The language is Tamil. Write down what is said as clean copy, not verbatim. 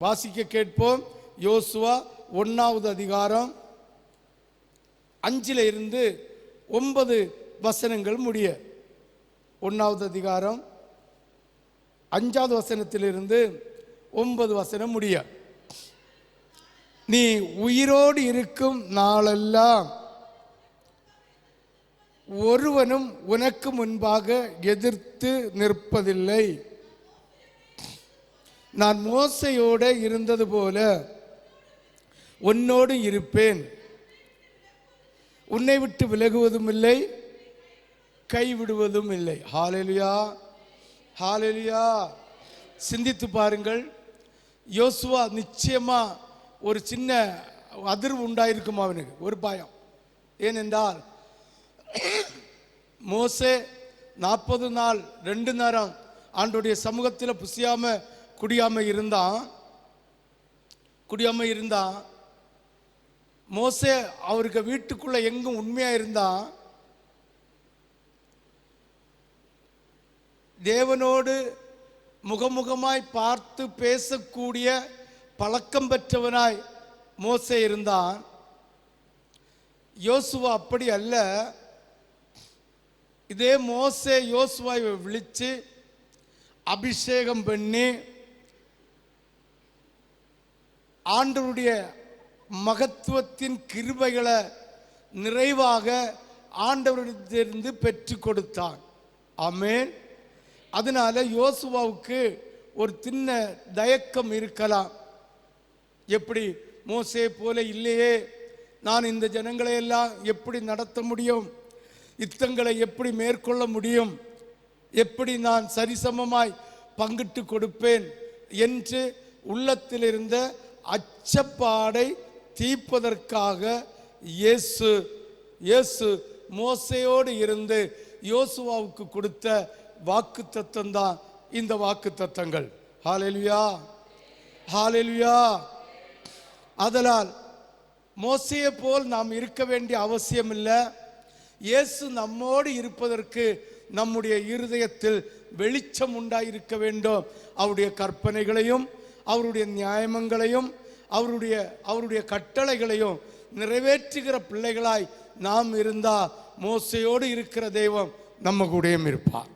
வாசிக்க கேட்போம். யோசுவா 1வது அதிகாரம் 5 இருந்து 9 வசனங்கள் முடிய. 1வது அதிகாரம் 5வது வசனத்திலிருந்து 9 வசனம் முடிய. நீ உயிரோடு இருக்கும் நாளெல்லாம் ஒருவனும் உனக்கு முன்பாக எதிர்த்து நிற்பதில்லை. நான் மோசையோடு இருந்தது போல உன்னோடு இருப்பேன். உன்னை விட்டு விலகுவதும் இல்லை, கைவிடுவதும் இல்லை. ஹல்லேலூயா, ஹல்லேலூயா. சிந்தித்து பாருங்கள். யோசுவா நிச்சயமா ஒரு சின்ன அதிர்வு உண்டாயிருக்கும் அவனுக்கு, ஒரு பயம். ஏனென்றால் மோசே 40 நாள் 2 நேரம் ஆண்டோடைய சமூகத்தில் புசியாம குடியாம இருந்தான். மோசே அவருக்கு வீட்டுக்குள்ள எங்கும் உண்மையா இருந்தான். தேவனோடு முகமுகமாய் பார்த்து பேசக்கூடிய பழக்கம் பெற்றவனாய் மோசே இருந்தான். யோசுவா அப்படி அல்ல. இதே மோசே யோசுவாவை விழிச்சு அபிஷேகம் பண்ணி ஆண்டவருடைய மகத்துவத்தின் கிருபைகளை நிறைவாக ஆண்டவரிடத்திலிருந்து பெற்று கொடுத்தான். ஆமென். அதனால யோசுவாவுக்கு ஒரு சின்ன தயக்கம் இருக்கலாம். எப்படி மோசே போல இல்லையே, நான் இந்த ஜனங்களை எல்லாம் எப்படி நடத்த முடியும், யுத்தங்களை எப்படி மேற்கொள்ள முடியும், எப்படி நான் சரிசமமாய் பங்கிட்டு கொடுப்பேன் என்று உள்ளத்தில் இருந்த அச்சப்பாடை தீர்ப்பதற்காக இயேசு மோசையோடு இருந்து யோசுவாவுக்கு கொடுத்த வாக்கு தத்தம் தான் இந்த வாக்கு தத்தங்கள். ஹல்லேலூயா, ஹல்லேலூயா. அதனால் மோசையை போல் நாம் இருக்க வேண்டிய அவசியம் இல்லை. இயேசு நம்மோடு இருப்பதற்கு நம்முடைய இருதயத்தில் வெளிச்சம் உண்டாயிருக்க வேண்டும். அவருடைய கற்பனைகளையும் அவருடைய நியாயங்களையும் அவருடைய கட்டளைகளையும் நிறைவேற்றுகிற பிள்ளைகளாய் நாம் இருந்தால் மோசையோடு இருக்கிற தெய்வம் நம்ம கூடயும் இருப்பார்.